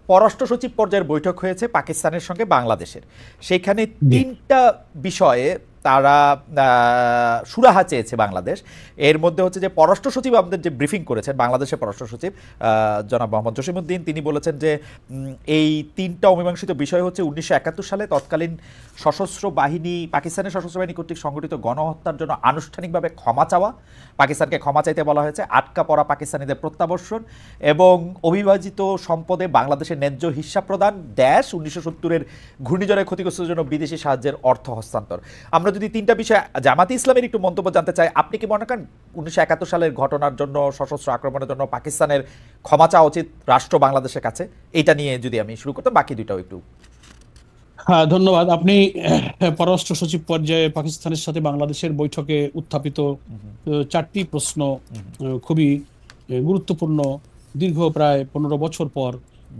পররাষ্ট্র সচিব পর্যায়ের বৈঠক হয়েছে পাকিস্তানের সঙ্গে বাংলাদেশের। সেখানে তিনটা বিষয়ে তারা সুরাহা চেয়েছে বাংলাদেশ। এর মধ্যে হচ্ছে যে পররাষ্ট্র সচিব আমাদের যে ব্রিফিং করেছেন, বাংলাদেশের পররাষ্ট্র সচিব জনাব মোহাম্মদ জসিমউদ্দিন, তিনি বলেছেন যে এই তিনটা অমীমাংসিত বিষয় হচ্ছে 1971 সালে তৎকালীন সশস্ত্র বাহিনী, পাকিস্তানের সশস্ত্র বাহিনী কর্তৃক সংগঠিত গণহত্যার জন্য আনুষ্ঠানিকভাবে ক্ষমা চাওয়া, পাকিস্তানকে ক্ষমা চাইতে বলা হয়েছে, আটকা পড়া পাকিস্তানিদের প্রত্যাবর্ষণ এবং অবিভাজিত সম্পদে বাংলাদেশের ন্যায্য হিস্সা প্রদান, 1970-এর ঘূর্ণিঝড়ে ক্ষতিগ্রস্তের জন্য বিদেশি সাহায্যের অর্থ হস্তান্তর। আমরা যদি তিনটা বিষয়ে জামাতে ইসলামের একটু মন্তব্য জানতে চাই, আপনি কি মনে করেন 1971 সালের ঘটনার জন্য, সশস্ত্র আক্রমণের জন্য পাকিস্তানের ক্ষমা চাওয়া উচিত রাষ্ট্র বাংলাদেশের কাছে? এটা নিয়ে যদি আমি শুরু করতাম, বাকি দুইটাও একটু। হ্যাঁ, ধন্যবাদ। আপনি পররাষ্ট্র সচিব পর্যায়ে পাকিস্তানের সাথে বাংলাদেশের বৈঠকে উত্থাপিত চারটি প্রশ্ন খুবই গুরুত্বপূর্ণ। দীর্ঘ প্রায় 15 বছর পর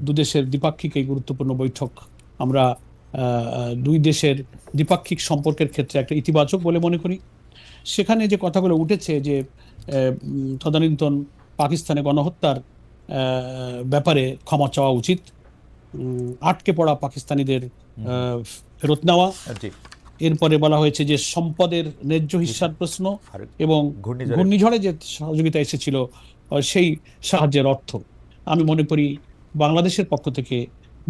দুদেশের দ্বিপাক্ষিক এই গুরুত্বপূর্ণ বৈঠক আমরা দুই দেশের দ্বিপাক্ষিক সম্পর্কের ক্ষেত্রে একটা ইতিবাচক বলে মনে করি। সেখানে যে কথাগুলো উঠেছে যে তদানীন্তন পাকিস্তানে গণহত্যার ব্যাপারে ক্ষমা চাওয়া উচিত, আটকে পড়া পাকিস্তানিদের ফেরত নেওয়া, এরপরে বলা হয়েছে যে সম্পদের ন্যায্য হিস্যার প্রশ্ন এবং ঘূর্ণিঝড়ে যে সহযোগিতা এসেছিল সেই সাহায্যের অর্থ। আমি মনে করি বাংলাদেশের পক্ষ থেকে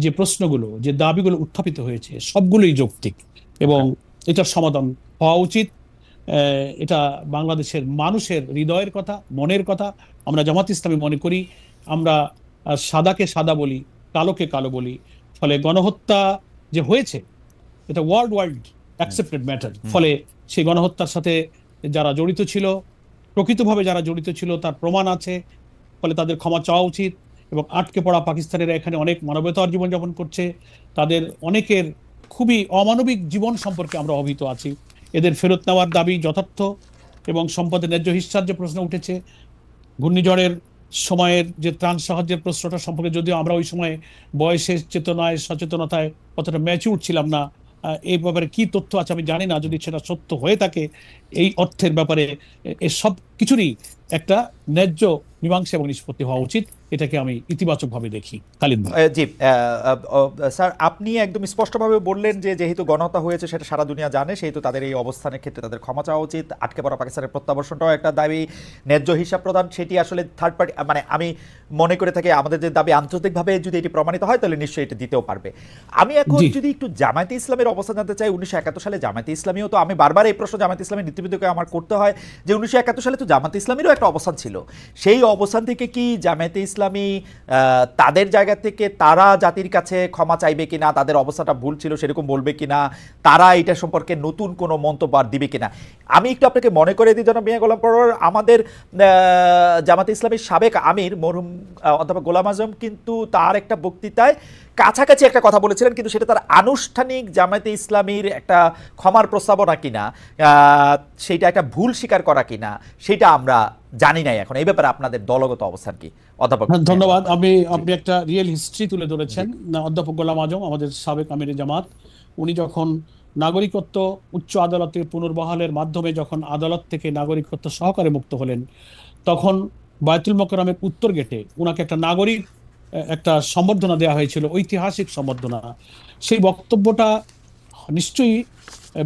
যে প্রশ্নগুলো, যে দাবিগুলো উত্থাপিত হয়েছে সবগুলোই যৌক্তিক এবং এটার সমাধান হওয়া উচিত। এটা বাংলাদেশের মানুষের হৃদয়ের কথা, মনের কথা। আমরা জামাত ইসলামী মনে করি আমরা সাদাকে সাদা বলি, কালোকে কালো বলি। ফলে গণহত্যা যে হয়েছে এটা ওয়ার্ল্ড অ্যাকসেপ্টেড ম্যাটার। ফলে সেই গণহত্যার সাথে যারা জড়িত ছিল, প্রকৃতভাবে যারা জড়িত ছিল তার প্রমাণ আছে, ফলে তাদের ক্ষমা চাওয়া উচিত। এবং আটকে পড়া পাকিস্তানিরা এখানে অনেক মানবতার জীবনযাপন করছে, তাদের অনেকের খুবই অমানবিক জীবন সম্পর্কে আমরা অবহিত আছি। এদের ফেরত নেওয়ার দাবি যথার্থ এবং সম্পদের ন্যায্য হিস্যার যে প্রশ্ন উঠেছে, ঘূর্ণিঝড়ের সময়ের যে ত্রাণ সাহায্যের প্রশ্নটা সম্পর্কে যদিও আমরা ওই সময় বয়সের চেতনায়, সচেতনতায় অতটা ম্যাচিউর ছিলাম না, এই ব্যাপারে কি তথ্য আছে আমি জানি না। যদি সেটা সত্য হয়ে থাকে এই অর্থের ব্যাপারে এসব কিছুরই একটা ন্যায্য মীমাংসা এবং নিষ্পত্তি হওয়া উচিত। এটাকে আমি ইতিবাচকভাবে দেখি। খালিদ ভাই। জি স্যার, আপনি একদম স্পষ্টভাবে বললেন যে যেহেতু গণহত্যা হয়েছে সেটা সারা দুনিয়া জানে, সেহেতু তাদের এই অবস্থানের ক্ষেত্রে তাদের ক্ষমা চাওয়া উচিত। আটকে পড়া পাকিস্তানের প্রত্যাবর্ষণটাও একটা দাবি, ন্যায্য হিসাব প্রদান সেটি আসলে থার্ড পার্টি, মানে আমি মনে করে থাকি আমাদের যে দাবি আন্তর্জাতিকভাবে যদি এটি প্রমাণিত হয় তাহলে নিশ্চয়ই এটা দিতেও পারবে। আমি এখন যদি একটু জামায়াতে ইসলামের অবস্থান জানতে চাই। 1971 সালে জামায়াতে ইসলামীও তো, আমি বারবার এই প্রশ্ন জামায়াতে ইসলামের নীতিবিদকে আমার করতে হয় যে 1971 সালে তো জামায়াতে ইসলামীরও একটা অবস্থান ছিল। সেই অবস্থান থেকে কি জামায়াতে ইসলামী তাদের জায়গা থেকে তারা জাতির কাছে ক্ষমা চাইবে কিনা, তাদের অবস্থাটা ভুল ছিল সেরকম বলবে কিনা, তারা এটা সম্পর্কে নতুন কোনো মন্তব্য দিবে কিনা? আমি একটু আপনাকে মনে করে দিই, জনাব মিয়া গোলাম পরোয়ার, আমাদের জামাতে ইসলামীর সাবেক আমির মরহুম অধ্যাপক গোলাম আজম কিন্তু তার একটা বক্তৃতায় কাছাকাছি একটা কথা বলেছিলেন, কিন্তু সেটা তার আনুষ্ঠানিক জামায়াতে ইসলামীর একটা ক্ষমার প্রস্তাবনা কিনা, সেটা একটা ভুল স্বীকার করা কিনা, সেটা আমরা জানি নাই এখন। এই ব্যাপারে আপনাদের দলগত অবস্থান কি অধ্যাপক? ধন্যবাদ। আপনি একটা রিয়েল হিস্ট্রি তুলে ধরেছেন। অধ্যাপক গোলাম আজম আমাদের সাবেক আমিরে জামাত, উনি যখন নাগরিকত্ব উচ্চ আদালতের পুনর্বহালের মাধ্যমে যখন আদালত থেকে নাগরিকত্ব সহকারে মুক্ত হলেন, তখন বায়তুল মোকাররমের উত্তর গেটে উনাকে একটা নাগরিক একটা সম্বর্ধনা দেওয়া হয়েছিল, ঐতিহাসিক সম্বর্ধনা। সেই বক্তব্যটা নিশ্চয়ই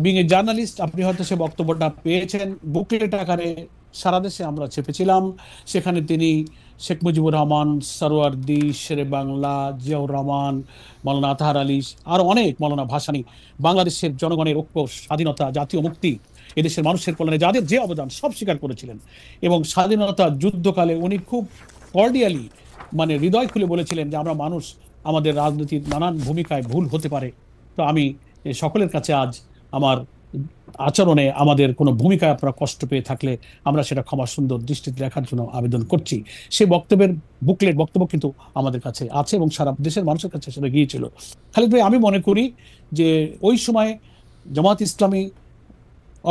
বিং এ জার্নালিস্ট আপনি হয়তো সে বক্তব্যটা পেয়েছেন, বুকলেট আকারে সারা দেশে আমরা ছেপেছিলাম। সেখানে তিনি শেখ মুজিবুর রহমান, সরওয়ার্দী, শেরে বাংলা, জিয়াউর রহমান, মৌলানা আতাহার আলী, আর অনেক, মৌলানা ভাসানী, বাংলাদেশের জনগণের ঐক্য, স্বাধীনতা, জাতীয় মুক্তি, এদেশের মানুষের কল্যাণে যাদের যে অবদান সব স্বীকার করেছিলেন। এবং স্বাধীনতা যুদ্ধকালে উনি খুব কর্ডিয়ালি, মানে হৃদয় খুলে বলেছিলেন যে আমরা মানুষ, আমাদের রাজনীতির নানান ভূমিকায় ভুল হতে পারে। তো আমি সকলের কাছে আজ আমার আচরণে আমাদের কোনো ভূমিকায় আপনারা কষ্ট পেয়ে থাকলে আমরা সেটা ক্ষমা সুন্দর দৃষ্টিতে দেখার জন্য আবেদন করছি। সেই বক্তব্যের বুকলেট বক্তব্য কিন্তু আমাদের কাছে আছে এবং সারা দেশের মানুষের কাছে সেটা গিয়েছিল। খালিদ ভাই, আমি মনে করি যে ওই সময় জামাত ইসলামী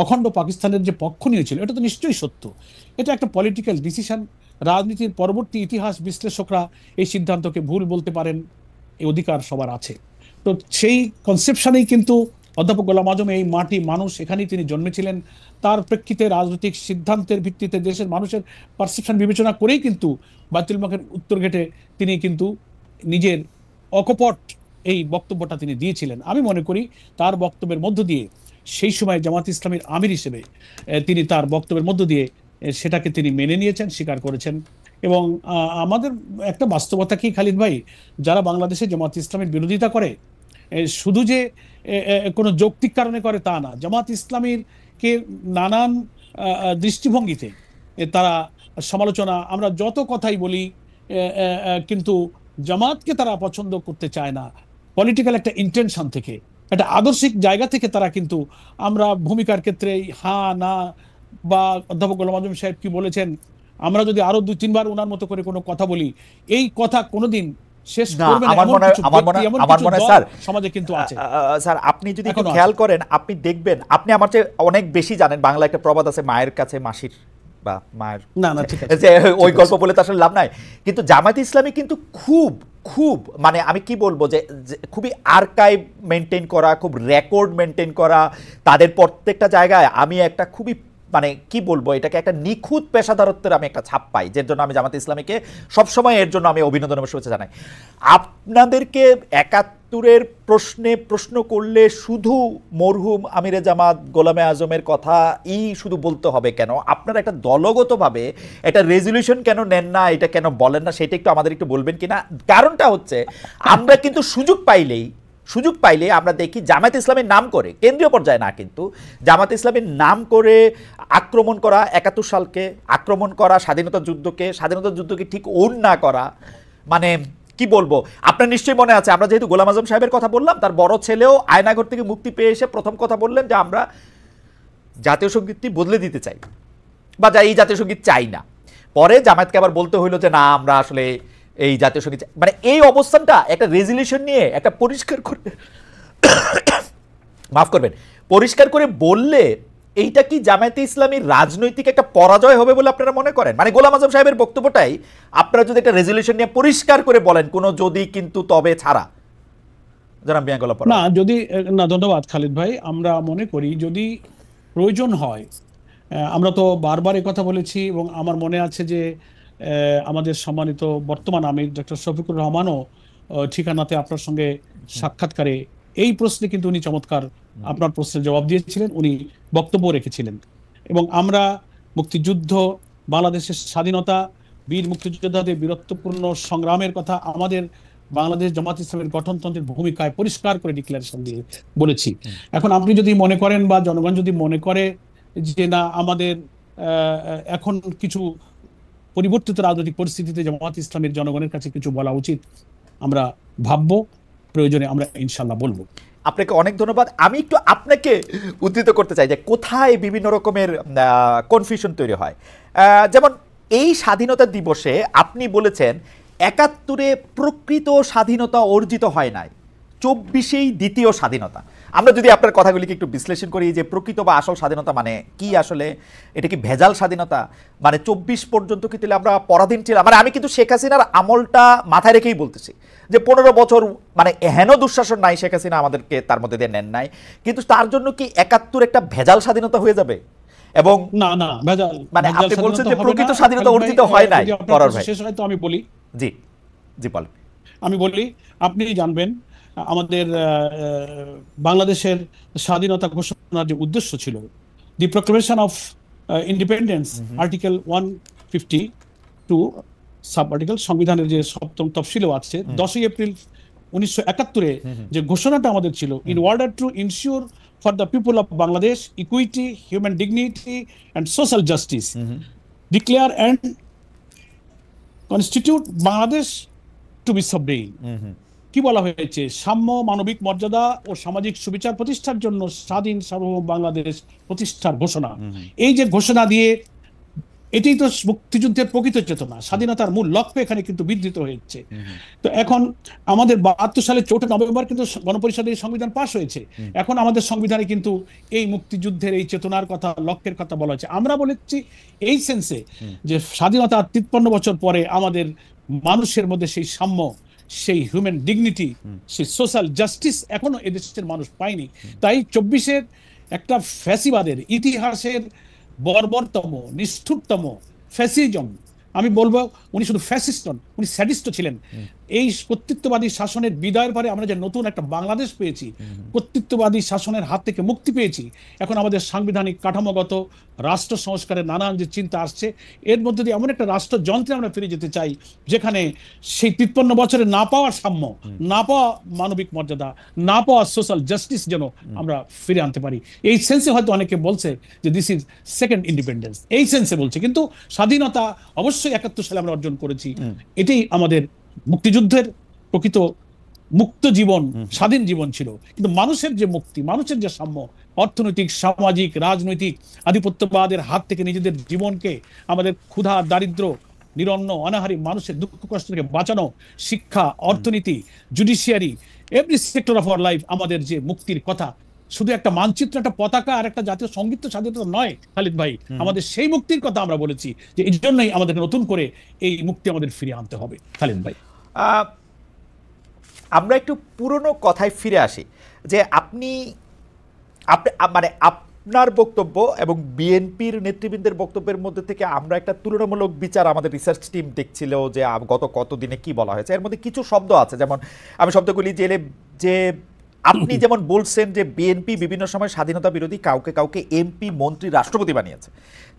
অখণ্ড পাকিস্তানের যে পক্ষ নিয়েছিল এটা তো নিশ্চয়ই সত্য। এটা একটা পলিটিক্যাল ডিসিশন। রাজনীতির পরবর্তী ইতিহাস বিশ্লেষকরা এই সিদ্ধান্তকে ভুল বলতে পারেন, এই অধিকার সবার আছে। তো সেই কনসেপশনেই কিন্তু অধ্যাপক গোলাম আজম, এই মাটি মানুষ, এখানেই তিনি জন্মেছিলেন, তার প্রেক্ষিতে রাজনৈতিক সিদ্ধান্তের ভিত্তিতে দেশের মানুষের পারসেপশন বিবেচনা করেই কিন্তু বায়তুল মোকাররমের উত্তর গেটে তিনি কিন্তু নিজের অকপট এই বক্তব্যটা তিনি দিয়েছিলেন। আমি মনে করি তার বক্তব্যের মধ্য দিয়ে সেই সময় জামাত ইসলামীর আমির হিসেবে তিনি তার বক্তব্যের মধ্য দিয়ে সেটাকে তিনি মেনে নিয়েছেন, স্বীকার করেছেন। এবং আমাদের একটা বাস্তবতা কি খালিদ ভাই, যারা বাংলাদেশে জামাত ইসলামের বিরোধিতা করে শুধু যে কোনো যৌক্তিক কারণে করে তা না, জামাত ইসলামীর কে নানান দৃষ্টিভঙ্গিতে তারা সমালোচনা, আমরা যত কথাই বলি কিন্তু জামাতকে তারা পছন্দ করতে চায় না পলিটিক্যাল একটা ইন্টেনশন থেকে, একটা আদর্শিক জায়গা থেকে তারা কিন্তু, আমরা ভূমিকার ক্ষেত্রে হ্যাঁ না বা অধ্যাপক গোলাম আযম সাহেব কি বলেছেন, আমরা যদি আরো 2-3 বার ওনার মতো করে কোনো কথা বলি, এই কথা কোনোদিন শেষ করবে না। আমার মনে হয় স্যার সমাজে কিন্তু আছে। স্যার আপনি যদি একটু খেয়াল করেন, আপনি দেখবেন, আপনি আমার চেয়ে অনেক বেশি জানেন। বাংলা একটা প্রবাদ আছে, মায়ের কাছে মাসির বা মায়ের, না ঠিক আছে, ওই গল্প বলে তো আসলে লাভ নাই। কিন্তু জামায়াত ইসলামী কিন্তু খুব খুব মানে আমি কি বলবো যে খুবই আর্কাইভ মেনটেন করা, খুব রেকর্ড মেনটেন করা, তাদের প্রত্যেকটা জায়গায় আমি একটা খুবই মানে কি বলবো, এটাকে একটা নিখুঁত পেশাদারত্বের আমি একটা ছাপ পাই, যার জন্য আমি জামাত ইসলামীকে সবসময় এর জন্য আমি অভিনন্দন এবং শুভেচ্ছা জানাই। আপনাদেরকে ৭১-এর প্রশ্নে প্রশ্ন করলে শুধু মরহুম আমিরে জামাত গোলামে আজমের কথা শুধু বলতে হবে কেন? আপনারা একটা দলগতভাবে একটা রেজলিউশন কেন নেন না, এটা কেন বলেন না, সেটা একটু আমাদের একটু বলবেন কিনা? কারণটা হচ্ছে আমরা কিন্তু সুযোগ পাইলে আমরা দেখি জামায়াত ইসলামের নাম করে, কেন্দ্রীয় পর্যায়ে না, কিন্তু জামায়াত ইসলামের নাম করে আক্রমণ করা, ৭১ সালকে আক্রমণ করা, স্বাধীনতা যুদ্ধকে ঠিক ওন না করা, মানে কি বলবো। আপনার নিশ্চয়ই মনে আছে, আমরা যেহেতু গোলাম আজম সাহেবের কথা বললাম, তার বড় ছেলেও আয়নাঘর থেকে মুক্তি পেয়ে এসে প্রথম কথা বললেন যে আমরা জাতীয় সঙ্গীতটি বদলে দিতে চাই, বা এই জাতীয় সঙ্গীত চাই না। পরে জামায়াতকে আবার বলতে হইলো যে না, আমরা আসলে এই জাতীয় সঙ্গীত, মানে এই অবস্থানটা একটা রেজলিউশন নিয়ে একটা পরিষ্কার করে মাফ করবেন, পরিষ্কার করে বললে এইটা কি জামায়াতে ইসলামীর রাজনৈতিক একটা পরাজয় হবে বলে আপনারা মনে করেন? মানে গোলাম আজম সাহেবের বক্তব্যটাই আপনারা যদি একটা রেজলিউশন নিয়ে পরিষ্কার করে বলেন, কোনো যদি কিন্তু তবে ছাড়া, জানাব মিয়া গোলাপ। না যদি না, ধন্যবাদ খালিদ ভাই। আমরা মনে করি যদি প্রয়োজন হয়, আমরা তো বারবার কথা বলেছি এবং আমার মনে আছে যে আমাদের সম্মানিত বর্তমান আমির ডক্টর শফিকুর রহমানও ঠিকানাতে আপনার সঙ্গে সাক্ষাৎকারে এই প্রশ্নে কিন্তু উনি চমৎকার আপনার প্রশ্নের জবাব দিয়েছিলেন, উনি বক্তব্য রেখেছিলেন। এবং আমরা মুক্তিযুদ্ধ, বাংলাদেশের স্বাধীনতা, বীর মুক্তিযোদ্ধাদের বীরত্বপূর্ণ সংগ্রামের কথা আমাদের বাংলাদেশ জামাত ইসলামের গঠনতন্ত্রের ভূমিকায় পরিষ্কার করে ডিক্লারেশন দিয়ে বলেছি। এখন আপনি যদি মনে করেন বা জনগণ যদি মনে করে যে না, আমাদের এখন কিছু পরিবর্তিত রাজনৈতিক পরিস্থিতিতে জামাত ইসলামের জনগণের কাছে কিছু বলা উচিত, আমরা ভাববো, প্রয়োজনে আমরা ইনশাল্লাহ বলবো। আপনাকে অনেক ধন্যবাদ। আমি একটু আপনাকে উদ্ধৃত করতে চাই যে কোথায় বিভিন্ন রকমের কনফিউশন তৈরি হয়। যেমন এই স্বাধীনতা দিবসে আপনি বলেছেন ৭১-এ প্রকৃত স্বাধীনতা অর্জিত হয় নাই, ২৪-এই দ্বিতীয় স্বাধীনতা। আমরা যদি আপনার কথাগুলিকে একটু বিশ্লেষণ করি যে প্রকৃত বা আসল স্বাধীনতা মানে কি, আসলে এটা কি ভেজাল স্বাধীনতা? মানে ২৪ পর্যন্ত কি তাহলে আমরা পরাধীন ছিলাম? মানে আমি কিন্তু শেখ হাসিনার আমলটা মাথায় রেখেই বলতেছি যে ১৫ বছর মানে হেন দুঃশাসন নাই, শেখ হাসিনা আমাদেরকে তার মধ্যে দিয়ে নেন নাই, কিন্তু তার জন্য কি ৭১ একটা ভেজাল স্বাধীনতা হয়ে যাবে? এবং না ভেজাল মানে আপনি বলছেন যে প্রকৃত স্বাধীনতা অর্জিত হয় নাই। পরার ভাই শেষ হয় তো আমি বলি, জি বলেন। আমি বলি, আপনি জানবেন আমাদের বাংলাদেশের স্বাধীনতা ঘোষণার যে উদ্দেশ্য ছিল, the proclamation of independence, article 152 sub article, সংবিধানের যে ৭ম তফসিলও আছে, 10ই এপ্রিল ১৯৭১-এ যে ঘোষণাটা আমাদের ছিল, in order to ensure for the people of Bangladesh equity, human dignity and social justice, declare and constitute Bangladesh to be sovereign. কি বলা হয়েছে? সাম্য, মানবিক মর্যাদা ও সামাজিক সুবিচার প্রতিষ্ঠার জন্য স্বাধীন সার্বভৌম বাংলাদেশ প্রতিষ্ঠার ঘোষণা। এই যে ঘোষণা দিয়ে, এটাই তো মুক্তিযুদ্ধের প্রকৃত চেতনা, স্বাধীনতার মূল লক্ষ্য এখানে কিন্তু বিধৃত হয়েছে। তো এখন আমাদের ৭২ সালের ৪ নভেম্বর কিন্তু গণপরিষদে এই সংবিধান পাশ হয়েছে। এখন আমাদের সংবিধানে কিন্তু এই মুক্তিযুদ্ধের এই চেতনার কথা, লক্ষ্যের কথা বলা হয়েছে। আমরা বলেছি এই সেন্সে যে স্বাধীনতা ৫৩ বছর পরে আমাদের মানুষের মধ্যে সেই সাম্য, সেই হিউম্যান ডিগনিটি, সেই সোশ্যাল জাস্টিস এখনো এদেশের মানুষ পায়নি। তাই ২৪-এর একটা ফ্যাসিবাদের ইতিহাসের বর্বরতম, নিষ্ঠুরতম ফ্যাসিজম, আমি বলবো উনি শুধু ফ্যাসিস্ট নন, উনি স্যাডিস্ট ছিলেন। এই কর্তৃত্ববাদী শাসনের বিদায়ের পরে আমরা যে নতুন একটা বাংলাদেশ পেয়েছি, কর্তৃত্ববাদী শাসনের হাত থেকে মুক্তি পেয়েছি, এখন আমাদের সাংবিধানিক কাঠামোগত রাষ্ট্র সংস্কারের নানান যে চিন্তা আসছে, এর মধ্যে দিয়ে এমন একটা রাষ্ট্রযন্ত্রে আমরা ফিরে যেতে চাই যেখানে সেই 53 বছরে না পাওয়া সাম্য, না পাওয়া মানবিক মর্যাদা, না পাওয়া সোশ্যাল জাস্টিস যেন আমরা ফিরে আনতে পারি। এই সেন্সে হয়তো অনেকে বলছে যে দিস ইজ সেকেন্ড ইন্ডিপেন্ডেন্স, এই সেন্সে বলছে, কিন্তু স্বাধীনতা অবশ্যই 71 সালে আমরা অর্জন করেছি। এটাই আমাদের মুক্তিযুদ্ধের প্রকৃত মুক্ত জীবন, স্বাধীন জীবন ছিল। কিন্তু মানুষের যে মুক্তি, মানুষের যে সাম্য, অর্থনৈতিক, সামাজিক, রাজনৈতিক আধিপত্যবাদের হাত থেকে নিজেদের জীবনকে, আমাদের ক্ষুধা, দারিদ্র, নিরন্ন, অনাহারী মানুষের দুঃখ কষ্ট থেকে বাঁচানো, শিক্ষা, অর্থনীতি, judiciary, every sector of our life, আমাদের যে মুক্তির কথা, শুধু একটা মানচিত্র, একটা পতাকা আর একটা জাতীয় সঙ্গীত স্বাধীনতা নয় খালিদ ভাই, আমাদের সেই মুক্তির কথা আমরা বলেছি যে এই জন্যই আমাদের নতুন করে এই মুক্তি আমাদের ফিরিয়ে আনতে হবে। খালিদ ভাই, আমরা একটু পুরনো কথায় ফিরে আসি যে আপনি মানে আপনার বক্তব্য এবং বিএনপির নেতৃবৃন্দের বক্তব্যের মধ্যে থেকে আমরা একটা তুলনামূলক বিচার আমাদের রিসার্চ টিম দেখছিল যে গত কতদিনে কি বলা হয়েছে। এর মধ্যে কিছু শব্দ আছে, যেমন আমি শব্দগুলি যে আপনি যেমন বলছেন যে বিএনপি বিভিন্ন সময় স্বাধীনতা বিরোধী কাউকে কাউকে এমপি, মন্ত্রী, রাষ্ট্রপতি বানিয়েছে,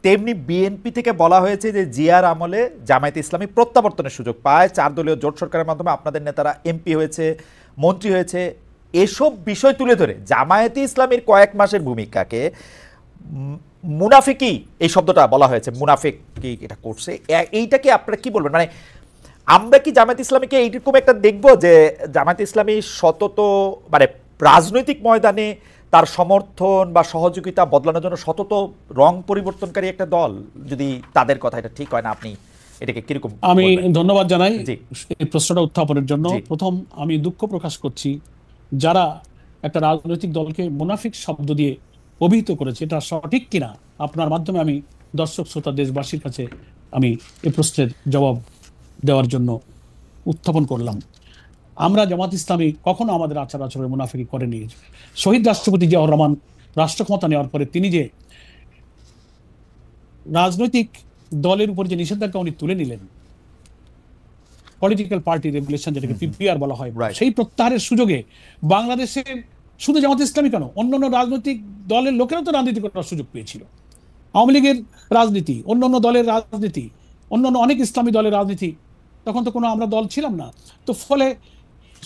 তেমনি বিএনপি থেকে বলা হয়েছে যে জিয়ার আমলে জামায়াতে ইসলামী প্রত্যাবর্তনের সুযোগ পায়, 4 দলীয় জোট সরকারের মাধ্যমে আপনাদের নেতারা এমপি হয়েছে, মন্ত্রী হয়েছে। এসব বিষয় তুলে ধরে জামায়াতে ইসলামীর কয়েক মাসের ভূমিকাকে মুনাফিকি, এই শব্দটা বলা হয়েছে, মুনাফিকি এটা করছে, এইটাকে আপনারা কি বলবেন? মানে আমরা কি জামায়াত ইসলামীকে এইরকম একটা দেখবো যে জামায়াত ইসলামী সতত মানে রাজনৈতিক ময়দানে তার সমর্থন বা সহযোগিতা বদলানোর জন্য সতত রং পরিবর্তনকারী একটা দল, যদি তাদের কথা এটা ঠিক হয় না, আপনি এটাকে কিরকম? আমি ধন্যবাদ জানাই এই প্রশ্নটা উত্থাপনের জন্য। প্রথম আমি দুঃখ প্রকাশ করছি যারা একটা রাজনৈতিক দলকে মুনাফিক শব্দ দিয়ে অভিহিত করেছে, এটা সঠিক কিনা আপনার মাধ্যমে আমি দর্শক শ্রোতা দেশবাসীর কাছে আমি এই প্রশ্নের জবাব দেওয়ার জন্য উত্থাপন করলাম। আমরা জামাত ইসলামী কখনো আমাদের আচার আচরণে মুনাফিকি করেনি। শহীদ রাষ্ট্রপতি জিয়াউর রহমান রাষ্ট্র ক্ষমতা নেওয়ার পরে তিনি যে রাজনৈতিক দলের উপর যে নিষেধাজ্ঞা উনি তুলে নিলেন, পলিটিক্যাল পার্টি রেগুলেশন, যেটাকে পিপিআর বলা হয়, সেই প্রত্যাহারের সুযোগে বাংলাদেশে শুধু জামাত ইসলামী কেন, অন্যান্য রাজনৈতিক দলের লোকেরাও তো রাজনীতি করার সুযোগ পেয়েছিল। আওয়ামী লীগের রাজনীতি, অন্যান্য দলের রাজনীতি, অন্যান্য অনেক ইসলামী দলের রাজনীতি, তখন তো কোনো আমরা দল ছিলাম না। তো ফলে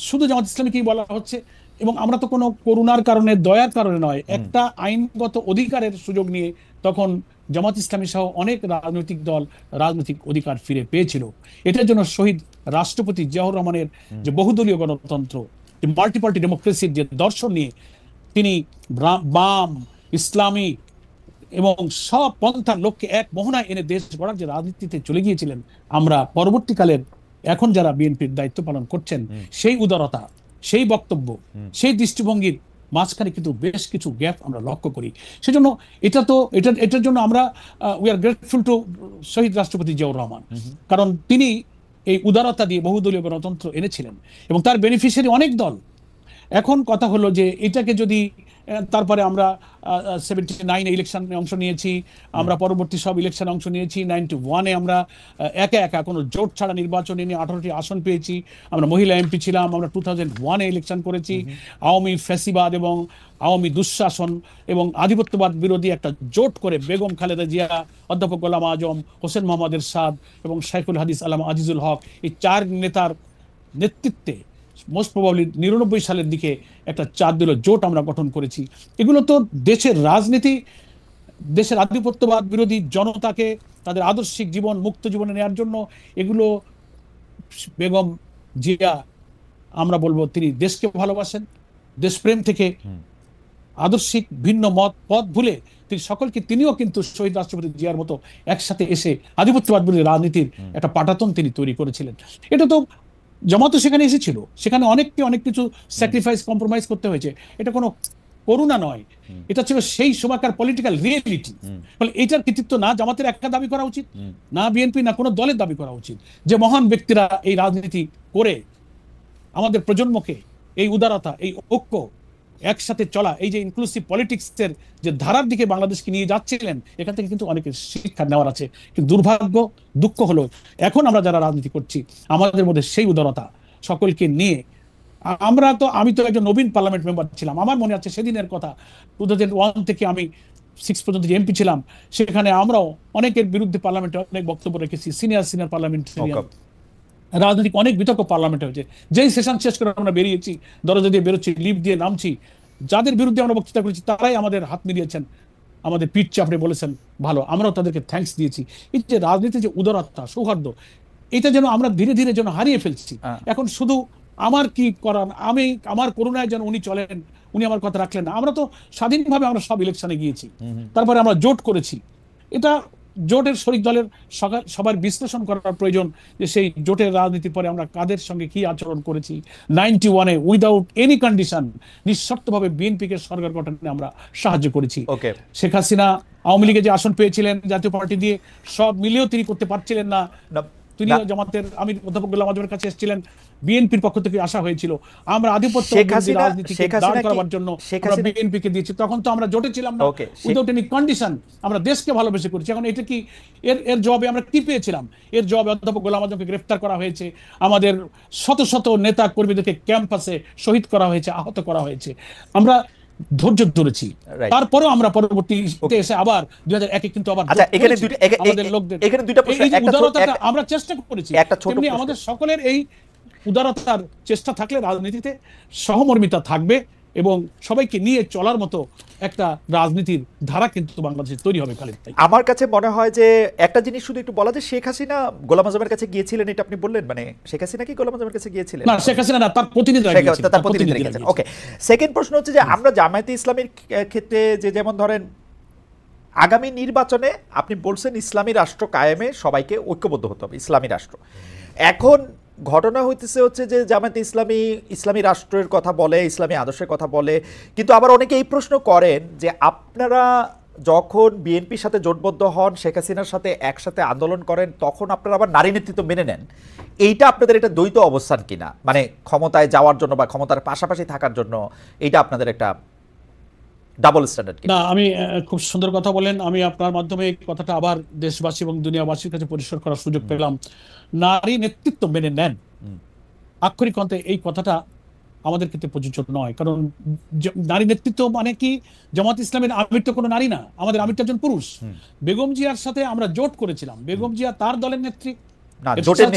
শুধু জামাত ইসলামীকেই বলা হচ্ছে, এবং আমরা তো কোনো করুণার কারণে, দয়ার কারণে নয়, একটা আইনগত অধিকারের সুযোগ নিয়ে তখন জামাত ইসলামী সহ অনেক রাজনৈতিক দল রাজনৈতিক অধিকার ফিরে পেয়েছিল। এটার জন্য শহীদ রাষ্ট্রপতি জিয়াউর রহমানের যে বহুদলীয় গণতন্ত্র, যে মাল্টিপার্টি ডেমোক্রেসির যে দর্শন নিয়ে তিনি বাম, ইসলামিক এবং সব পন্থার লোককে এক মোহনায় এনে দেশ গড়ার যে রাজনীতিতে চলে গিয়েছিলেন, আমরা পরবর্তীকালের এখন যারা বিএনপির দায়িত্ব পালন করছেন, সেই উদারতা, সেই বক্তব্য, সেই দৃষ্টিভঙ্গির মাঝখানে কিন্তু বেশ কিছু গ্যাপ আমরা লক্ষ্য করি। সেজন্য এটার জন্য আমরা উই আর গ্রেটফুল টু শহীদ রাষ্ট্রপতি জিয়াউর রহমান, কারণ তিনি এই উদারতা দিয়ে বহুদলীয় গণতন্ত্র এনেছিলেন এবং তার বেনিফিশিয়ারি অনেক দল। এখন কথা হলো যে এটাকে যদি তারপরে আমরা 79 ইলেকশনে অংশ নিয়েছি, আমরা পরবর্তী সব ইলেকশনে অংশ নিয়েছি, 91-এ আমরা একা কোনো জোট ছাড়া নির্বাচনে নিয়ে 18টি আসন পেয়েছি, আমরা মহিলা এমপি ছিলাম, আমরা 2001-এ ইলেকশন করেছি। আওয়ামী ফ্যাসিবাদ এবং আওয়ামী দুঃশাসন এবং আধিপত্যবাদ বিরোধী একটা জোট করে বেগম খালেদা জিয়া, অধ্যাপক গোলাম আজম, হোসেন মোহাম্মদ এরশাদ এবং শাইখুল হাদিস আল্লামা আজিজুল হক, এই 4 নেতার নেতৃত্বে মোস্ট প্রবাবলি 99 সালের দিকে একটা 4 দলীয় জোট আমরা গঠন করেছি। এগুলো তো দেশের রাজনীতি, দেশের আধিপত্যবাদ বিরোধী জনতাকে তাদের আদর্শিক জীবন, মুক্ত জীবনে নেওয়ার জন্য এগুলো। বেগম জিয়া, আমরা বলবো তিনি দেশকে ভালোবাসেন, দেশপ্রেম থেকে আদর্শিক ভিন্ন মত পথ ভুলে তিনিও কিন্তু শহীদ রাষ্ট্রপতি জিয়ার মতো একসাথে এসে আধিপত্যবাদ বিরোধী রাজনীতির একটা পাটাতন তিনি তৈরি করেছিলেন। এটা তো জামাত সেখানে এসেছিল, সেখানে অনেক কিছু স্যাক্রিফাইস, কম্প্রোমাইজ করতে হয়েছে। এটা কোনো করুণা নয়, এটা ছিল সেই সময়কার পলিটিক্যাল রিয়েলিটি। ফলে এটার কৃতিত্ব না জামাতের একটা দাবি করা উচিত, না বিএনপি, না কোনো দলের দাবি করা উচিত, যে মহান ব্যক্তিরা এই রাজনীতি করে আমাদের প্রজন্মকে এই উদারতা, এই ঐক্য একসাথে চলা, এই যে ইনক্লুসিভ পলিটিক্সের যে ধারার দিকে বাংলাদেশকে নিয়ে যাচ্ছিলেন, এখান থেকে কিন্তু অনেকের শিক্ষা নেওয়ার আছে। কিন্তু দুর্ভাগ্য, দুঃখ হলো এখন আমরা যারা রাজনীতি করছি আমাদের মধ্যে সেই উদারতা সকলকে নিয়ে আমি তো একজন নবীন পার্লামেন্ট মেম্বার ছিলাম। আমার মনে আছে সেদিনের কথা, 2001 থেকে আমি 6 পর্যন্ত যে এমপি ছিলাম, সেখানে আমরাও অনেকের বিরুদ্ধে পার্লামেন্টে অনেক বক্তব্য রেখেছি। সিনিয়র পার্লামেন্টারিয়ান, রাজনৈতিক অনেক বিতর্ক পার্লামেন্টে হয়েছে। যেই সেশন শেষ করে আমরা বেরিয়েছি, দরজা দিয়ে বেরোচ্ছি, লিফট দিয়ে নামছি, যাদের বিরুদ্ধে আমরা বক্তৃতা করেছি তারাই আমাদের হাত মিলিয়েছেন, আমাদের পিঠ চাপড়ে বলেছেন ভালো, আমরাও তাদেরকে থ্যাঙ্কস দিয়েছি। এই যে রাজনীতির যে উদারতা, সৌহার্দ্য, এটা যেন আমরা ধীরে ধীরে যেন হারিয়ে ফেলছি। এখন শুধু আমার কি করার, আমার করুণায় যেন উনি চলেন, উনি আমার কথা রাখলেন না। আমরা তো স্বাধীনভাবে আমরা সব ইলেকশনে গিয়েছি, তারপরে আমরা জোট করেছি। এটা জোটের শরিক দলের সবার বিশ্লেষণ করার প্রয়োজন যে সেই জোটের রাজনীতির পরে আমরা কাদের সঙ্গে কি আচরণ করেছি। 91-এ উইদাউট এনি কন্ডিশন নিঃশর্তভাবে বিএনপিকে সরকার গঠনে আমরা সাহায্য করেছি। শেখ হাসিনা আওয়ামী লীগে যে আসন পেয়েছিলেন জাতীয় পার্টি দিয়ে, সব মিলিয়েও তিনি করতে পারছিলেন না। তিনি জামাতের আমির অধ্যাপক গোলাম আজমের কাছে এসেছিলেন, বিএনপির পক্ষ থেকে আসা হয়েছিল আমরা আধিপত্য রাজনীতিকে দাঁড় করাবার জন্য আমরা বিএনপিকে দিয়েছি। তখন তো আমরা জোটে ছিলাম না, উইদাউট এনি কন্ডিশন আমরা দেশকে ভালোবেসে করেছি। এখন এটা কি এর জবাবে আমরা কি পেয়েছিলাম? এর জবাবে অধ্যাপক গোলাম আজমকে গ্রেফতার করা হয়েছে, আমাদের শত শত নেতা কর্মীদেরকে ক্যাম্পাসে শহীদ করা হয়েছে, আহত করা হয়েছে। আমরা ধৈর্য ধরেছি, তারপরেও আমরা পরবর্তীতে এসে আবার 2001-এ কিন্তু আবার আমাদের লোকদের উদারতাটা আমরা চেষ্টা করেছি। তেমনি আমাদের সকলের এই উদারতার চেষ্টা থাকলে রাজনীতিতে সহমর্মিতা থাকবে এবং সবাইকে নিয়ে চলার মতো একটা রাজনীতির ধারা কিন্তু বাংলাদেশে তৈরি হবে। খালিদ ভাই, আমার কাছে মনে হয় যে একটা জিনিস শুধু একটু বলা, যে শেখ হাসিনা গোলাম আজমের কাছে গিয়েছিলেন, এটা আপনি বললেন, মানে শেখ হাসিনা কি গোলাম আজমের কাছে গিয়েছিলেন? না, শেখ হাসিনা না, তার প্রতিনিধি গিয়েছেন। ওকে, সেকেন্ড প্রশ্ন হচ্ছে যে আমরা জামায়াতে ইসলামের ক্ষেত্রে যে যেমন ধরেন আগামী নির্বাচনে আপনি বলছেন ইসলামী রাষ্ট্র কায়েমে সবাইকে ঐক্যবদ্ধ হতে হবে, ইসলামী রাষ্ট্র। এখন ঘটনা হচ্ছে যে জামায়াতে ইসলামী রাষ্ট্রের কথা বলে, ইসলামী আদর্শের কথা বলে, কিন্তু আবার অনেকে এই প্রশ্ন করেন যে আপনারা যখন বিএনপির সাথে জোটবদ্ধ হন, শেখ হাসিনার সাথে একসাথে আন্দোলন করেন, তখন আপনারা আবার নারী নেতৃত্ব মেনে নেন। এইটা আপনাদের এটা দ্বৈত অবস্থান কিনা, মানে ক্ষমতায় যাওয়ার জন্য বা ক্ষমতার পাশাপাশি থাকার জন্য এইটা আপনাদের একটা ডাবল স্ট্যান্ডার্ড? না, আমি খুব সুন্দর কথা বলেন। আমি আপনার মাধ্যমে এই কথাটা আবার দেশবাসী এবং দুনিয়াবাসীর কাছে পরিষ্কার করার সুযোগ পেলাম। নারী নেতৃত্ব মেনে নেন, আক্ষরিক অর্থে এই কথাটা আমাদের ক্ষেত্রে প্রযোজ্য নয়। কারণ নারী নেতৃত্ব মানে কি, জামাত ইসলামের আমির তো কোনো নারী না, আমাদের আমিরটা একজন পুরুষ। বেগম জিয়ার সাথে আমরা জোট করেছিলাম, বেগম জিয়া তার দলের নেত্রী, জোটের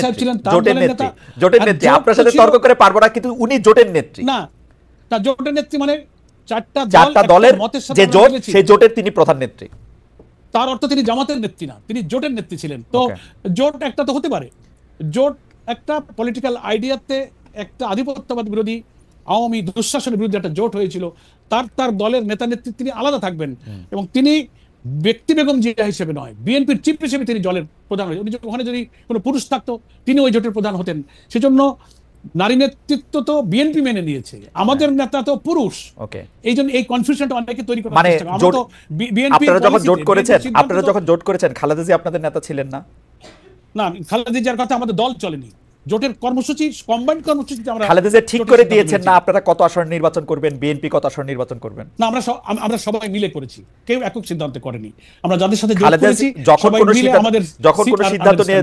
নেত্রী মানে চারটা দলের যে জোট, সেই জোটের তিনি প্রধান নেত্রী। তার অর্থ তিনি জামাতের নেত্রী না, তিনি জোটের নেত্রী ছিলেন। তো জোট একটা তো হতে পারে, জোট একটা পলিটিক্যাল আইডিয়াতে একটা আধিপত্যবাদ বিরোধী আওয়ামী দুঃশাসনের বিরুদ্ধে একটা জোট হয়েছিল। তার দলের নেতা নেত্রী তিনি আলাদা থাকবেন এবং তিনি ব্যক্তি বেগম জিয়া হিসেবে নয়, বিএনপির চিফ হিসেবে তিনি দলের প্রধান হয়েছেন। ওখানে যদি কোনো পুরুষ থাকতো তিনি ওই জোটের প্রধান হতেন। সেজন্য নারী নেতৃত্ব তো বিএনপি মেনে নিয়েছে, আমাদের নেতা তো পুরুষ। এই জন্য এই কনফিউশনটা অনেকে তৈরি করে। আপনারা যখন জোট করেছেন খালেদা জিয়া আপনাদের নেতা ছিলেন না? না, খালেদা জিয়ার কথা আমাদের দল চলেনি, জোটের কর্মসূচি কম্বাইন্ড কর্মসূচিতে আমরা খালেদা জিয়া ঠিক করে দিয়েছেন না আপনারা কত আসন নির্বাচন করবেন, বিএনপি কত আসন নির্বাচন করবেন? না, আমরা সবাই মিলে করেছি, কেউ একক সিদ্ধান্ত করেনি। আমরা যাদের সাথে জোট করেছি যখন কোনো সিদ্ধান্ত নিয়ে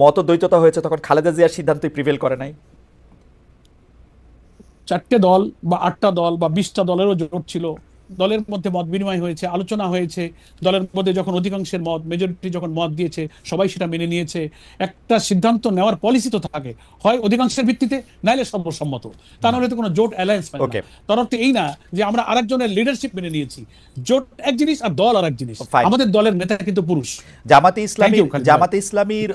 মতদ্বৈততা হয়েছে তখন খালেদা জিয়ার সিদ্ধান্তই প্রিভেল করে নাই। 4টে দল বা 8টা দল বা 20টা দলেরও জোট ছিল, দলের মধ্যে মত বিনিময় হয়েছে, আলোচনা হয়েছে, দলের মধ্যে যখন অধিকাংশের মত, মেজরিটি যখন মত দিয়েছে সবাই সেটা মেনে নিয়েছে। একটা সিদ্ধান্ত নেওয়ার পলিসি তো থাকে, হয় অধিকাংশের ভিত্তিতে, নাইলে সর্বসম্মত, তা নাহলে তো কোনো জোট অ্যালায়েন্স হয় না। তার অর্থ এই না যে আমরা আরেকজনের লিডারশিপ মেনে নিয়েছি। জোট এক জিনিস আর দল আর এক জিনিস। আমাদের দলের নেতা কিন্তু পুরুষ। জামাতে ইসলামীর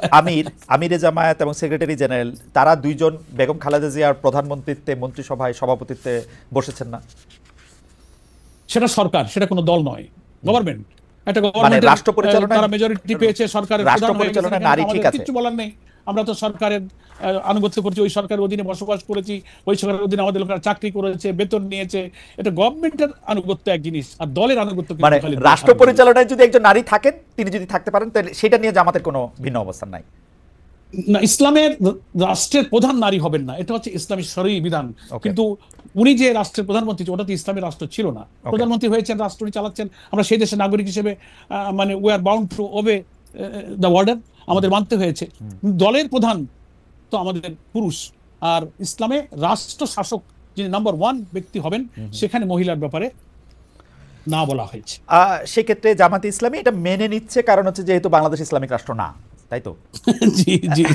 আমিরে জামায়াত এবং সেক্রেটারি জেনারেল তারা দুইজন বেগম খালেদা জিয়ার প্রধানমন্ত্রীত্বে মন্ত্রিসভায় সভাপতিত্বে বসেছেন না? সেটা সরকার, সেটা কোনো দল নয়, গভর্নমেন্ট। একটা গভর্নমেন্ট রাষ্ট্র পরিচালনা, তারা মেজরিটি পেয়েছে, সরকারের প্রধান হয়ে গেছে, নারী ঠিক আছে, কিছু বলার নেই। আমরা তো সরকারের আনুগত্য করছি, ওই সরকারের অধীনে বসবাস করেছি, ওই সরকারের অধীনে আমাদের লোকেরা চাকরি করেছে, বেতন নিয়েছে। এটা গভর্নমেন্টের আনুগত্য এক জিনিস, আর দলের আনুগত্য মানে রাষ্ট্র পরিচালনায় যদি একজন নারী থাকেন, তিনি যদি থাকতে পারেন, তাহলে সেটা নিয়ে জামাতের কোনো ভিন্ন অবস্থান নাই। না, ইসলামের রাষ্ট্রের প্রধান নারী হবেন না, এটা হচ্ছে ইসলামী শরঈ বিধান। ওকে, কিন্তু উনি যে রাষ্ট্রের প্রধানমন্ত্রী, ওটা তো ইসলামী রাষ্ট্র ছিল না। ওকে। প্রধানমন্ত্রী হয়েছেন, রাষ্ট্র উনি চালাচ্ছেন, আমরা সেই দেশের নাগরিক হিসেবে মানে we are bound to ওবে the order, আমাদের মানতে হয়েছে। দলের প্রধান তো আমাদের পুরুষ। আর ইসলামে রাষ্ট্র শাসক যিনি নাম্বার ওয়ান ব্যক্তি হবেন, সেখানে মহিলার ব্যাপারে না বলা হয়েছে। সেক্ষেত্রে জামাতে ইসলামী এটা মেনে নিচ্ছে, কারণ হচ্ছে যেহেতু বাংলাদেশ ইসলামিক রাষ্ট্র না, তাই তো? জি জি।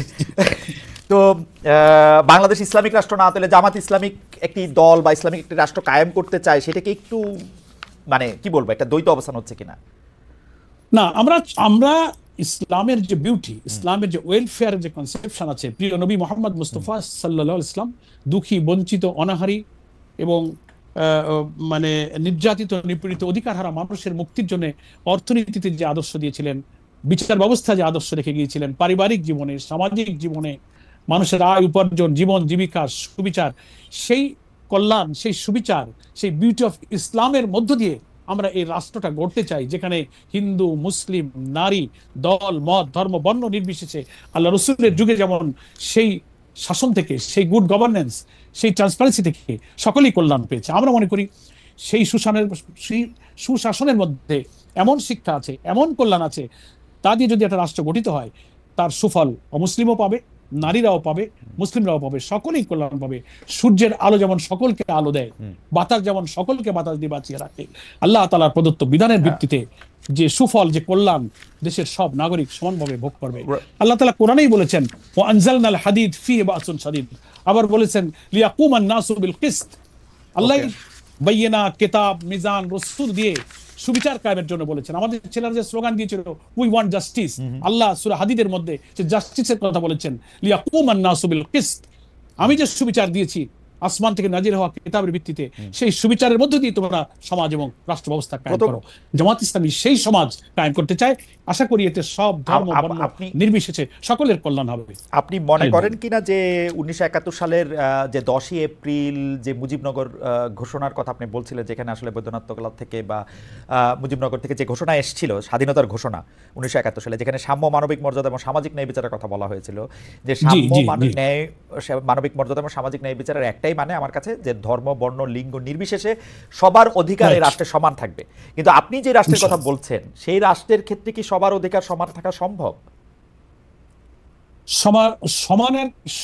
তো বাংলাদেশ ইসলামিক রাষ্ট্র না তাহলে জামাত ইসলামিক একটি দল বা ইসলামিক একটি রাষ্ট্র কায়েম করতে চায়, সেটাকে একটু মানে কি বলবো, একটা দ্বৈত অবস্থান হচ্ছে কিনা? না, আমরা আমরা ইসলামের যে বিউটি, ইসলামের যে ওয়েলফেয়ারের যে কনসেপশন আছে, প্রিয় নবী মোহাম্মদ মুস্তফা সাল্লাল্লাহু আলাইহি ইসলাম দুঃখী, বঞ্চিত, অনাহারী এবং মানে নির্যাতিত, নিপীড়িত, অধিকারহারা মানুষের মুক্তির জন্য অর্থনীতিতে যে আদর্শ দিয়েছিলেন, বিচার ব্যবস্থা যে আদর্শ রেখে গিয়েছিলেন, পারিবারিক জীবনে, সামাজিক জীবনে, মানুষের আয় উপার্জন, জীবন জীবিকা, সুবিচার, সেই কল্যাণ, সেই সুবিচার, সেই বিউটি অফ ইসলামের মধ্য দিয়ে আমরা এই রাষ্ট্রটা গড়তে চাই, যেখানে হিন্দু, মুসলিম, নারী, দল, মত, ধর্ম, বর্ণ নির্বিশেষে আল্লাহ রসুলের যুগে যেমন সেই শাসন থেকে, সেই গুড গভর্নেন্স, সেই ট্রান্সপারেন্সি থেকে সকলেই কল্যাণ পেয়েছে। আমরা মনে করি সেই সুশাসনের মধ্যে এমন শিক্ষা আছে, এমন কল্যাণ আছে, তা দিয়ে যদি একটা রাষ্ট্র গঠিত হয়, তার সুফল অমুসলিমও পাবে, নারীরাও পাবে, মুসলিমরাও পাবে, সকলেই কল্যাণ পাবে। সূর্যের আলো যেমন সকলকে আলো দেয়, বাতাস যেমন সকলকে বাতাস দিয়ে বাঁচিয়ে রাখে, আল্লাহ তাআলার প্রদত্ত বিধানের ভিত্তিতে যে সুফল, যে কল্যাণ দেশের সব নাগরিক সমানভাবে ভোগ করবে। আল্লাহ তাআলা কোরআনেই বলেছেন, ওয়া আনজালনাল হাদিদ ফিহি বাসুন শাদীদ। আবার বলেছেন, লিয়াকুমান নাসু বিল কিসত। আল্লাহ বাইয়িনা, কিতাব, মিজান, রসুল দিয়ে সুবিচার কায়েমের জন্য বলেছেন। আমাদের ছেলেরা যে স্লোগান দিয়েছিল, উই ওয়ান্ট জাস্টিস, আল্লাহ সূরা হাদিদের মধ্যে যে জাস্টিসের কথা বলেছেন, লিয়াকুমান নাসু বিল কিসত। আমি যে সুবিচার দিয়েছি আসমান থেকে নাজির হওয়া কিতাবের ভিত্তিতে, সেই সুবিচারের মধ্য দিয়ে তোমরা সমাজ এবং রাষ্ট্র ব্যবস্থা কায়েম করো। জামাত ইসলামী সেই সমাজ কায়েম করতে চায়। আশা করি এতে সব ধর্ম, বর্ণ নির্বিশেষে সকলের কল্যাণ হবে। আপনি মনে করেন কিনা যে 1971 সালের যে 10ই এপ্রিল যে মুজিবনগর ঘোষণার কথা আপনি বলছিলেন, যেখানে আসলে বৈদ্যনাথ তকলা থেকে বা মুজিবনগর থেকে যে ঘোষণা এসেছিল, স্বাধীনতার ঘোষণা 1971 সালে, যেখানে সাম্য, মানবিক মর্যাদা এবং সামাজিক ন্যায় বিচারের কথা বলা হয়েছিল, যে সাম্য, মানবিক মর্যাদা এবং সামাজিক ন্যায় বিচারের একটাই মানে আমার কাছে, যে ধর্ম, বর্ণ, লিঙ্গ নির্বিশেষে সবার অধিকার এই রাষ্ট্রে সমান থাকবে। কিন্তু আপনি যে রাষ্ট্রের কথা বলছেন, সেই রাষ্ট্রের ক্ষেত্রে কি সবার অধিকার সমান থাকা সম্ভব?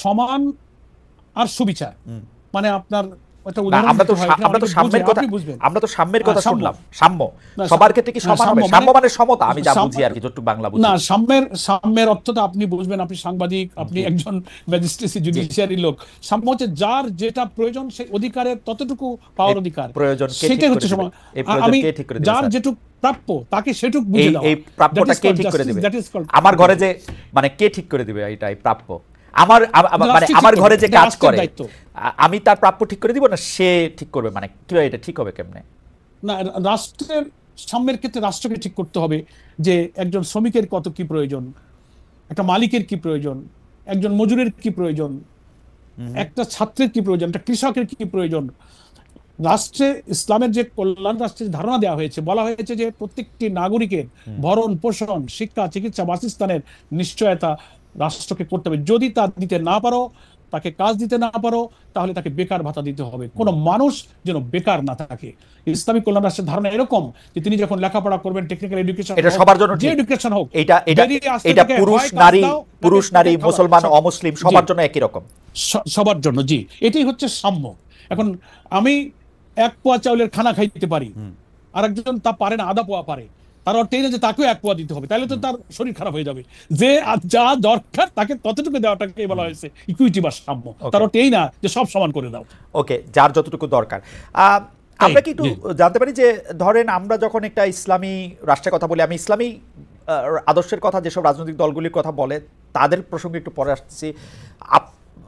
সমান আর সুবিচার, মানে আপনার আমরা তো সাম্যের কথা শুনলাম। সাম্য সবার ক্ষেত্রে কি সমান হবে? সাম্য মানে সমতা, আমি যা বুঝি আর কি, যতটুকু বাংলা বুঝি। না, সাম্যের অর্থটা আপনি বুঝবেন, আপনি সাংবাদিক, আপনি একজন ম্যাজিস্ট্রেসি জুডিশিয়ারি লোক। সাম্য হচ্ছে যার যেটা প্রয়োজন, সেই অধিকারের ততটুকু পাওয়ার অধিকার, সেটাই হচ্ছে সমান। আমি যার যেটুকু প্রাপ্য তাকে সেটুকু বুঝে দাও। এই প্রাপ্যটা কে ঠিক করে দিবে? আমার ঘরে যে মানে কে ঠিক করে দিবে এটাই প্রাপ্য? আমার ঘরে যে কাজ করে, আমি তার প্রাপ্য ঠিক করে দিব না সে ঠিক করবে? মানে কিভাবে এটা ঠিক হবে, কেমনে? না, রাষ্ট্রের সাম্যের ক্ষেত্রে রাষ্ট্রকে ঠিক করতে হবে যে একজন শ্রমিকের কত কি প্রয়োজন, একটা মালিকের কি প্রয়োজন, একজন মজুরের কি প্রয়োজন, একটা ছাত্রের কি প্রয়োজন, একটা কৃষকের কি প্রয়োজন। রাষ্ট্রে ইসলামের যে কল্যাণ রাষ্ট্রের ধারণা দেওয়া হয়েছে, বলা হয়েছে যে প্রত্যেকটি নাগরিকের ভরণ পোষণ, শিক্ষা, চিকিৎসা, বাসস্থানের নিশ্চয়তা রাষ্ট্রকে করতে হবে। যদি তা দিতে না পারো, তাকে কাজ দিতে না পারো, তাহলে তাকে বেকার ভাতা দিতে হবে। কোনো মানুষ যেন বেকার না থাকে। ইসলামিক কল্যাণ রাষ্ট্রের ধারণা এরকম যে তিনি যখন লেখাপড়া করবেন, টেকনিক্যাল এডুকেশন, এটা সবার জন্য, যে এডুকেশন হোক, এটা পুরুষ নারী মুসলমান অমুসলিম সবার জন্য একই রকম, সবার জন্য। জি, এটাই হচ্ছে সাম্য। এখন আমি 1 পোয়া চাউলের খানা খাইতে পারি, আর একজন তা পারে না, আধা পোয়া পারে, তার অর্থ এই না যে তাকেও 1 পোয়া দিতে হবে, তাহলে তো তার শরীর খারাপ হয়ে যাবে। যে যা দরকার তাকে ততটুকু দেওয়াটাকে বলা হয়েছে ইকুইটি বা সাম্য। তার অর্থ এই না যে সব সমান করে দাও। ওকে, যার যতটুকু দরকার। আমরা কি একটু জানতে পারি যে ধরেন আমরা যখন একটা ইসলামী রাষ্ট্রের কথা বলি, আমি ইসলামী আদর্শের কথা যেসব রাজনৈতিক দলগুলির কথা বলে তাদের প্রসঙ্গে একটু পরে আসতেছি।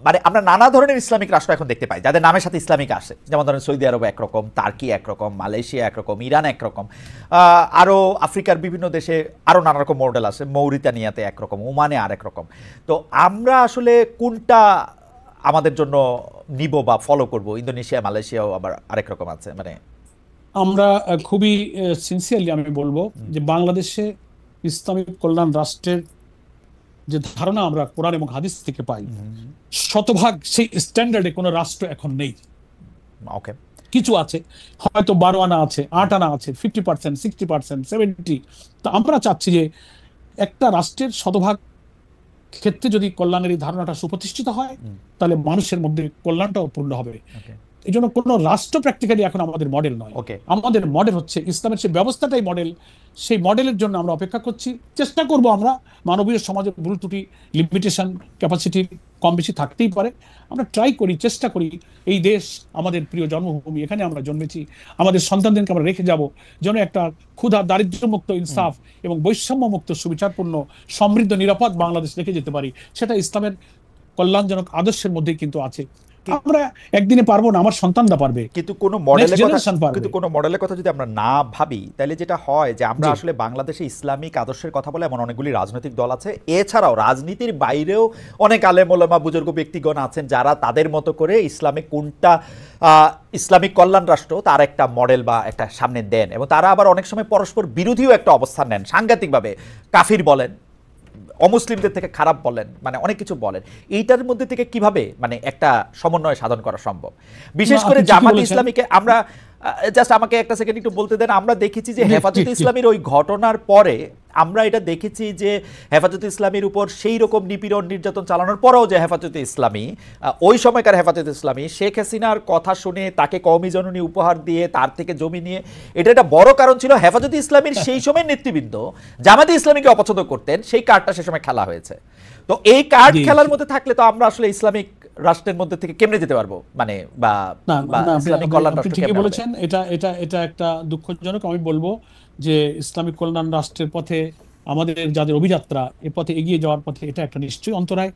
মানে আমরা নানা ধরনের ইসলামিক রাষ্ট্র এখন দেখতে পাই যাদের নামের সাথে ইসলামিক আসে, যেমন ধরেন সৌদি আরব একরকম, টার্কি একরকম, মালয়েশিয়া একরকম, ইরান একরকম, আরও আফ্রিকার বিভিন্ন দেশে আরও নানা রকম মডেল আছে, মৌরিতানিয়াতে একরকম, ওমানে আরেক রকম। তো আমরা আসলে কোনটা আমাদের জন্য নিব বা ফলো করব? ইন্দোনেশিয়া, মালয়েশিয়াও আবার আরেক রকম আছে। মানে আমরা খুবই সিনসিয়ারলি আমি বলবো যে বাংলাদেশে ইসলামিক কল্যাণ রাষ্ট্রের যে ধারণা আমরা কোরআন এবং হাদিস থেকে পাই, শতভাগ সেই স্ট্যান্ডার্ডে কোনো রাষ্ট্র এখন নেই। ওকে। কিছু আছে, হয়তো 12 আনা আছে, 8 আনা আছে, 50%, 60%, 70। তো আমরা চাচ্ছি যে একটা রাষ্ট্রের শতভাগ ক্ষেত্রে যদি কল্যাণের এই ধারণাটা সুপ্রতিষ্ঠিত হয়, তাহলে মানুষের মধ্যে কল্যাণটাও পূর্ণ হবে। এই জন্য কোনো রাষ্ট্র প্র্যাকটিক্যালি এখন আমাদের মডেল নয়। ওকে। আমাদের মডেল হচ্ছে ইসলামের সেই ব্যবস্থাটাই মডেল। সেই মডেলের জন্য আমরা অপেক্ষা করছি, চেষ্টা করব। আমরা মানবীয় সমাজের ভুল ত্রুটি, লিমিটেশন, ক্যাপাসিটি কম বেশি থাকতেই পারে। আমরা ট্রাই করি, চেষ্টা করি, এই দেশ আমাদের প্রিয় জন্মভূমি, এখানে আমরা জন্মেছি, আমাদের সন্তানদেরকে আমরা রেখে যাব যেন একটা ক্ষুধা, দারিদ্র্যমুক্ত, ইনসাফ এবং বৈষম্যমুক্ত, সুবিচারপূর্ণ, সমৃদ্ধ, নিরাপদ বাংলাদেশ রেখে যেতে পারি। সেটা ইসলামের কল্যাণজনক আদর্শের মধ্যেই কিন্তু আছে। আমরা একদিনে পারবো না, আমার সন্তানরা পারবে, কিন্তু কোনো মডেলের কথা, জেনারেশন পারবে। কিন্তু কোনো মডেলের কথা যদি আমরা না ভাবি, তাহলে যেটা হয় যে আমরা আসলে বাংলাদেশে ইসলামিক আদর্শের কথা বলে এমন অনেকগুলি রাজনৈতিক দল আছে, এছাড়াও রাজনীতির বাইরেও অনেক আলেম ওলামা বুজুর্গ ব্যক্তিগণ আছেন যারা তাদের মতো করে ইসলামিক কোনটা ইসলামিক কল্যাণ রাষ্ট্র তার একটা মডেল বা একটা সামনে দেন, এবং তারা আবার অনেক সময় পরস্পর বিরোধীও একটা অবস্থান নেন, সাংঘাতিকভাবে কাফির বলেন, অমুসলিমদের থেকে খারাপ বলেন, মানে অনেক কিছু বলেন। এইটার মধ্যে থেকে কিভাবে মানে একটা সমন্বয় সাধন করা সম্ভব? বিশেষ করে জামাত ইসলামীকে আমরা জাস্ট আমাকে একটা সেকেন্ড একটু বলতে দেন। আমরা দেখেছি যে হেফাজতে ইসলামীর ওই ঘটনার পরে আমরা এটা দেখেছি যে হেফাজতে ইসলামীর উপর সেই রকম নিপীড়ন নির্যাতন চালানোর পরেও যে হেফাজতে ইসলামী, ওই সময়কার হেফাজতে ইসলামী শেখ হাসিনার কথা শুনে তাকে কওমি জননী উপহার দিয়ে তার থেকে জমি নিয়ে, এটা একটা বড় কারণ ছিল হেফাজতে ইসলামীর সেই সময় নেতৃবৃন্দ জামাতে ইসলামীকে অপছন্দ করতেন, সেই কার্ডটা সে সময় খেলা হয়েছে। তো এই কার্ড খেলার মধ্যে থাকলে তো আমরা আসলে ইসলামিক রাষ্ট্রের মধ্যে থেকে কেমনে যেতে পারবো, মানে বা ইসলামিক কল্যাণ রাষ্ট্র ঠিকই বলেছেন। এটা এটা এটা একটা দুঃখজনক। আমি বলবো যে ইসলামিক কল্যাণ রাষ্ট্রের পথে আমাদের যাদের অভিযাত্রা, এ পথে এগিয়ে যাওয়ার পথে এটা একটা নিশ্চয়ই অন্তরায়।